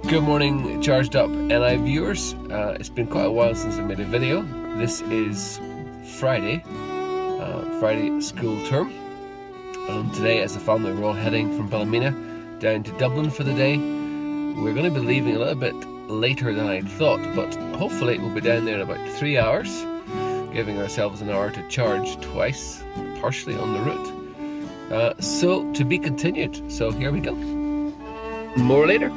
Good morning, Charged Up NI viewers. It's been quite a while since I made a video. This is Friday, Friday school term. Today as a family we're all heading from Ballymena down to Dublin for the day. We're going to be leaving a little bit later than I thought, but hopefully we'll be down there in about 3 hours, giving ourselves an hour to charge twice, partially on the route. So to be continued, so here we go. More later.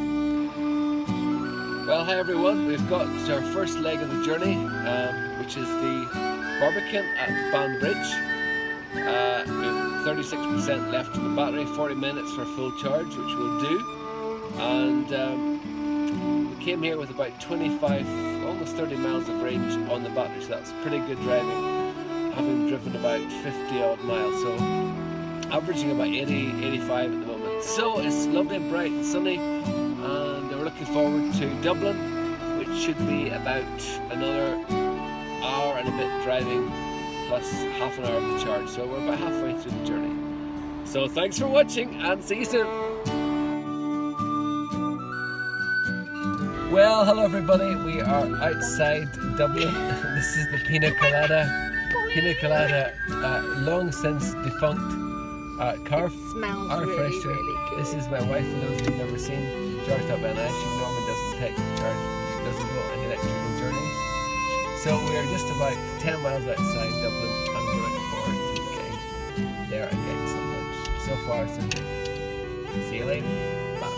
Well, hi everyone, we've got our first leg of the journey, which is the Barbican at Banbridge. We have 36% left in the battery, 40 minutes for full charge, which we'll do. And we came here with about 25, almost 30 miles of range on the battery, so that's pretty good driving, having driven about 50 odd miles, so averaging about 80, 85 at the moment. So it's lovely and bright and sunny, and we're looking forward to Dublin, which should be about another hour and a bit driving, plus half an hour of the charge. So we're about halfway through the journey. So thanks for watching and see you soon. Well, hello everybody, we are outside Dublin. This is the Pina Colada, long since defunct car fresher. Really good. This is my wife, for those who've never seen Charged Up NI. She normally doesn't take charge, doesn't go on electrical journeys. So we are just about 10 miles outside Dublin, and we're looking forward to getting there and getting some lunch. So far, so good. See you later. Bye.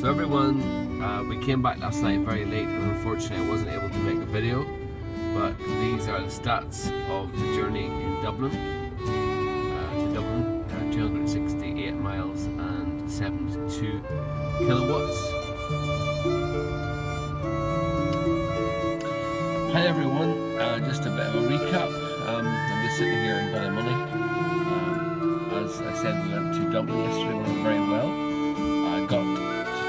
So everyone, we came back last night very late, and unfortunately I wasn't able to make a video, but these are the stats of the journey in Dublin. To Dublin, 268 miles and 72 kilowatts. Hi everyone, just a bit of a recap. I'm just sitting here in Ballymena. As I said, we went to Dublin yesterday, went very well. I got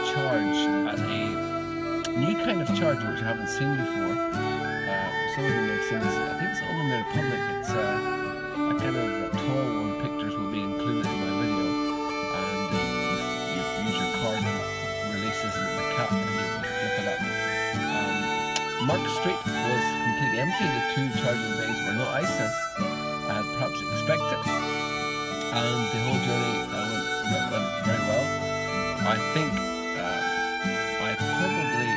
charge at a new kind of charger which I haven't seen before. Some of you may have seen this. I think it's all in the Republic. It's a kind of a tall one. Pictures will be included in my video, and you use your card and releases the cap and you flip it up. Mark Street was completely empty. The two charging bays were not iced as I had perhaps expected, and the whole journey went very well. I think I probably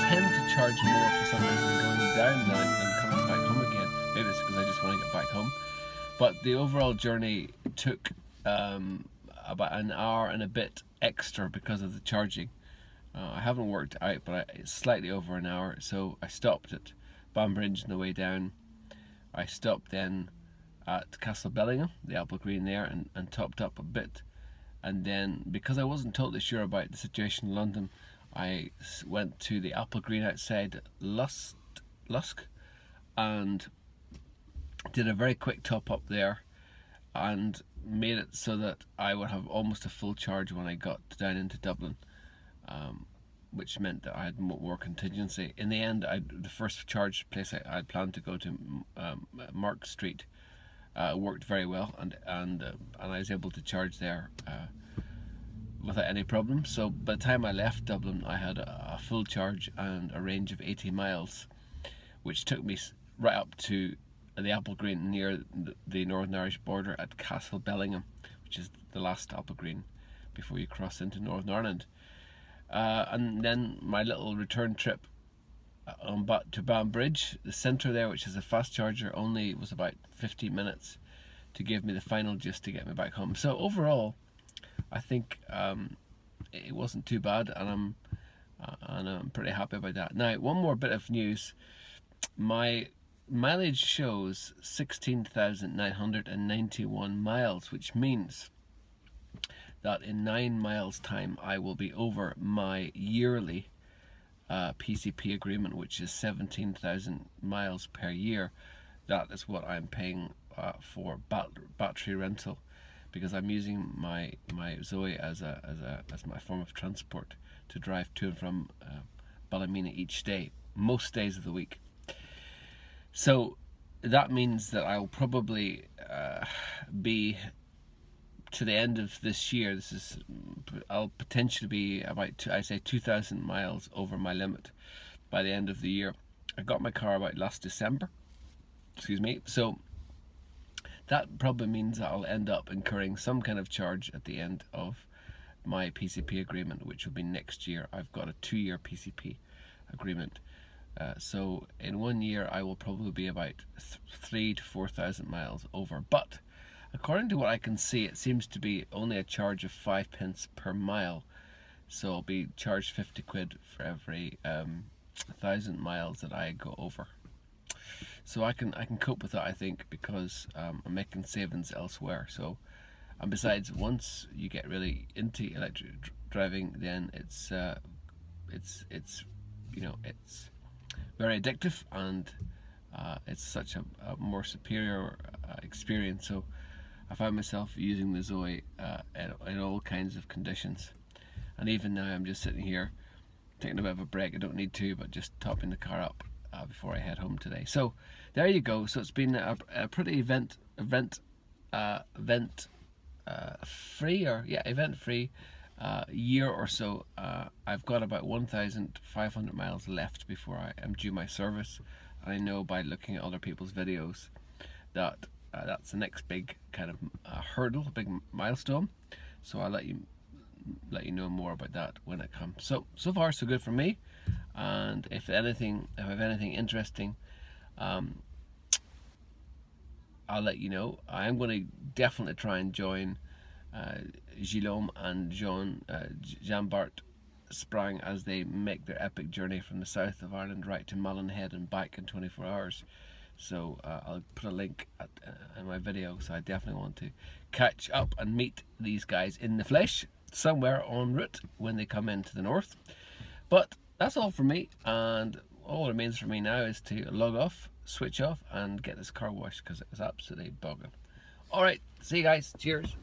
tend to charge more for some reason going down than coming back home again. Maybe it's because I just want to get back home. But the overall journey took about an hour and a bit extra because of the charging. I haven't worked out, but it's slightly over an hour. So I stopped at Banbridge on the way down. I stopped then at Castle Bellingham, the Apple Green there, and topped up a bit. And then, because I wasn't totally sure about the situation in London, I went to the Apple Green outside Lusk and did a very quick top up there and made it so that I would have almost a full charge when I got down into Dublin, which meant that I had more contingency. In the end, the first charge place I had planned to go to, Mark Street, worked very well, and I was able to charge there without any problem. So by the time I left Dublin, I had a full charge and a range of 80 miles, which took me right up to the Apple Green near the Northern Irish border at Castle Bellingham, which is the last Apple Green before you cross into Northern Ireland. And then my little return trip to Banbridge, the centre there, which is a fast charger, only was about 15 minutes to give me the final just to get me back home. So overall, I think it wasn't too bad, and I'm pretty happy about that. Now, one more bit of news: my mileage shows 16,991 miles, which means that in 9 miles time I will be over my yearly PCP agreement, which is 17,000 miles per year. That is what I'm paying for battery rental, because I'm using my Zoe as my form of transport to drive to and from Ballymena each day, most days of the week. So that means that I'll probably be, to the end of this year, I'll potentially be about 2,000 miles over my limit by the end of the year. I got my car about last December, excuse me, so that probably means that I'll end up incurring some kind of charge at the end of my PCP agreement, which will be next year. I've got a 2-year PCP agreement. So in 1 year I will probably be about 3,000 to 4,000 miles over, but according to what I can see, it seems to be only a charge of 5p per mile. So I'll be charged 50 quid for every 1,000 miles that I go over. So I can cope with that, I think, because I'm making savings elsewhere. So, and besides, once you get really into electric driving, then it's you know, it's very addictive, and it's such a more superior experience. So I find myself using the Zoe in all kinds of conditions, and even now I'm just sitting here taking a bit of a break. I don't need to, but just topping the car up before I head home today. So there you go. So it's been a pretty event free year or so. I've got about 1,500 miles left before I am due my service, and I know by looking at other people's videos that that's the next big kind of hurdle, big milestone. So I'll let you know more about that when it comes. So far so good for me, and if I have anything interesting, I'll let you know. I'm going to definitely try and join Guillaume and Jean-Bart Sprang as they make their epic journey from the south of Ireland right to Mallinhead and back in 24 hours. So I'll put a link in my video, so I definitely want to catch up and meet these guys in the flesh somewhere en route when they come into the north. But that's all for me, and all that remains for me now is to log off, switch off, and get this car washed because it was absolutely bogging. Alright, see you guys, cheers.